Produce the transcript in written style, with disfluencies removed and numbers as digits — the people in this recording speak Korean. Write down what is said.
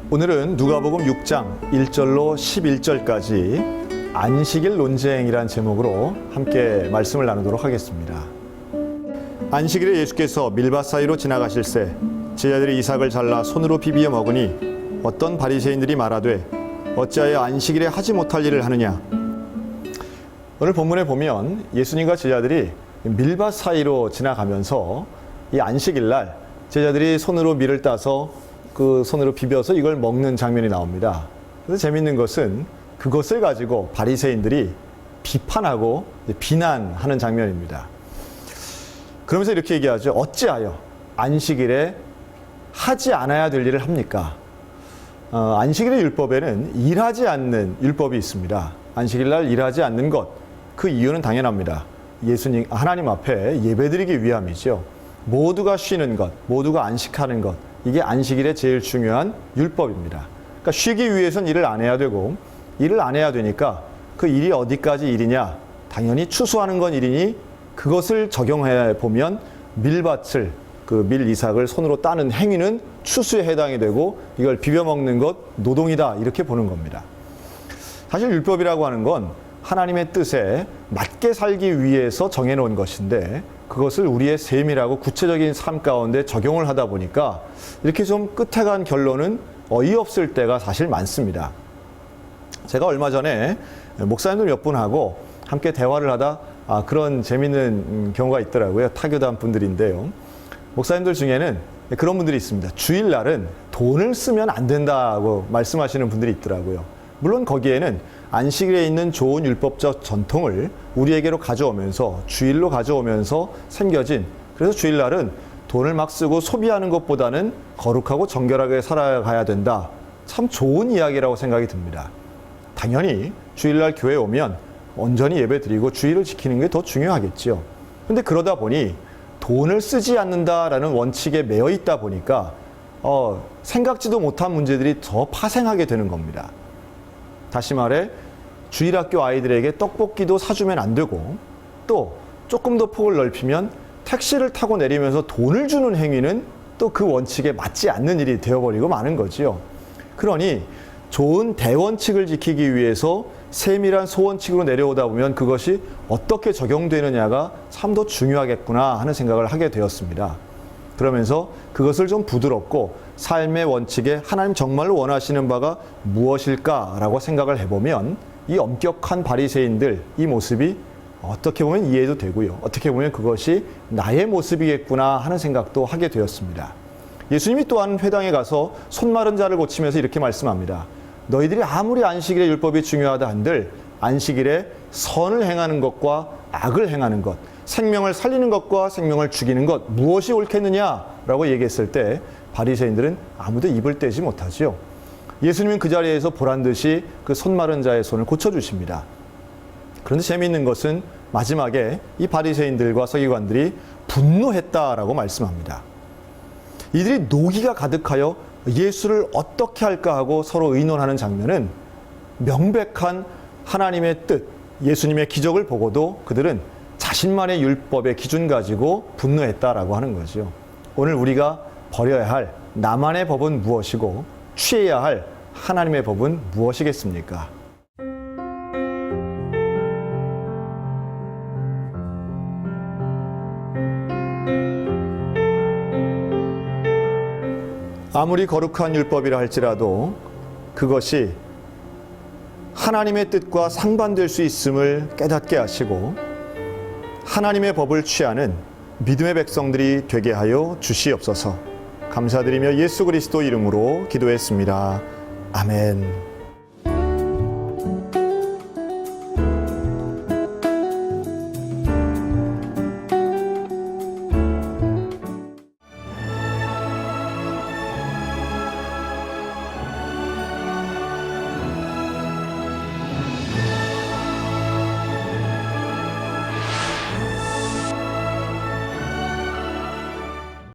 오늘은 누가복음 6장 1절로 11절까지 안식일 논쟁이란 제목으로 함께 말씀을 나누도록 하겠습니다. 안식일에 예수께서 밀밭 사이로 지나가실새 제자들이 이삭을 잘라 손으로 비비어 먹으니 어떤 바리새인들이 말하되 어찌하여 안식일에 하지 못할 일을 하느냐. 오늘 본문에 보면 예수님과 제자들이 밀밭 사이로 지나가면서 이 안식일날 제자들이 손으로 밀을 따서 그 손으로 비벼서 이걸 먹는 장면이 나옵니다. 그래서 재밌는 것은 그것을 가지고 바리새인들이 비판하고 비난하는 장면입니다. 그러면서 이렇게 얘기하죠. 어찌하여 안식일에 하지 않아야 될 일을 합니까? 안식일의 율법에는 일하지 않는 율법이 있습니다. 안식일날 일하지 않는 것, 그 이유는 당연합니다. 예수님, 하나님 앞에 예배드리기 위함이죠. 모두가 쉬는 것, 모두가 안식하는 것, 이게 안식일의 제일 중요한 율법입니다. 그러니까 쉬기 위해서는 일을 안 해야 되고, 일을 안 해야 되니까 그 일이 어디까지 일이냐? 당연히 추수하는 건 일이니 그것을 적용해 보면 밀밭을, 그 밀 이삭을 손으로 따는 행위는 추수에 해당이 되고 이걸 비벼 먹는 것 노동이다, 이렇게 보는 겁니다. 사실 율법이라고 하는 건 하나님의 뜻에 맞게 살기 위해서 정해놓은 것인데 그것을 우리의 세밀하고 구체적인 삶 가운데 적용을 하다 보니까 이렇게 좀 끝에 간 결론은 어이없을 때가 사실 많습니다. 제가 얼마 전에 목사님들 몇 분하고 함께 대화를 하다 그런 재밌는 경우가 있더라고요. 타교단 분들인데요. 목사님들 중에는 그런 분들이 있습니다. 주일날은 돈을 쓰면 안 된다고 말씀하시는 분들이 있더라고요. 물론 거기에는 안식일에 있는 좋은 율법적 전통을 우리에게로 가져오면서 주일로 가져오면서 생겨진, 그래서 주일날은 돈을 막 쓰고 소비하는 것보다는 거룩하고 정결하게 살아가야 된다. 참 좋은 이야기라고 생각이 듭니다. 당연히 주일날 교회에 오면 온전히 예배드리고 주일을 지키는 게 더 중요하겠지요. 근데 그러다 보니 돈을 쓰지 않는다라는 원칙에 매여 있다 보니까 생각지도 못한 문제들이 더 파생하게 되는 겁니다. 다시 말해 주일학교 아이들에게 떡볶이도 사주면 안 되고, 또 조금 더 폭을 넓히면 택시를 타고 내리면서 돈을 주는 행위는 또 그 원칙에 맞지 않는 일이 되어버리고 마는 거지요. 그러니 좋은 대원칙을 지키기 위해서 세밀한 소원칙으로 내려오다 보면 그것이 어떻게 적용되느냐가 참 더 중요하겠구나 하는 생각을 하게 되었습니다. 그러면서 그것을 좀 부드럽고 삶의 원칙에 하나님 정말로 원하시는 바가 무엇일까라고 생각을 해보면 이 엄격한 바리새인들, 이 모습이 어떻게 보면 이해도 되고요. 어떻게 보면 그것이 나의 모습이겠구나 하는 생각도 하게 되었습니다. 예수님이 또한 회당에 가서 손 마른 자를 고치면서 이렇게 말씀합니다. 너희들이 아무리 안식일의 율법이 중요하다 한들 안식일에 선을 행하는 것과 악을 행하는 것, 생명을 살리는 것과 생명을 죽이는 것, 무엇이 옳겠느냐라고 얘기했을 때 바리새인들은 아무도 입을 떼지 못하지요. 예수님은 그 자리에서 보란듯이 그 손 마른 자의 손을 고쳐주십니다. 그런데 재미있는 것은 마지막에 이 바리새인들과 서기관들이 분노했다라고 말씀합니다. 이들이 노기가 가득하여 예수를 어떻게 할까 하고 서로 의논하는 장면은 명백한 하나님의 뜻, 예수님의 기적을 보고도 그들은 자신만의 율법의 기준 가지고 분노했다라고 하는 거죠. 오늘 우리가 버려야 할 나만의 법은 무엇이고 취해야 할 하나님의 법은 무엇이겠습니까? 아무리 거룩한 율법이라 할지라도 그것이 하나님의 뜻과 상반될 수 있음을 깨닫게 하시고 하나님의 법을 취하는 믿음의 백성들이 되게 하여 주시옵소서. 감사드리며 예수 그리스도 이름으로 기도했습니다. 아멘.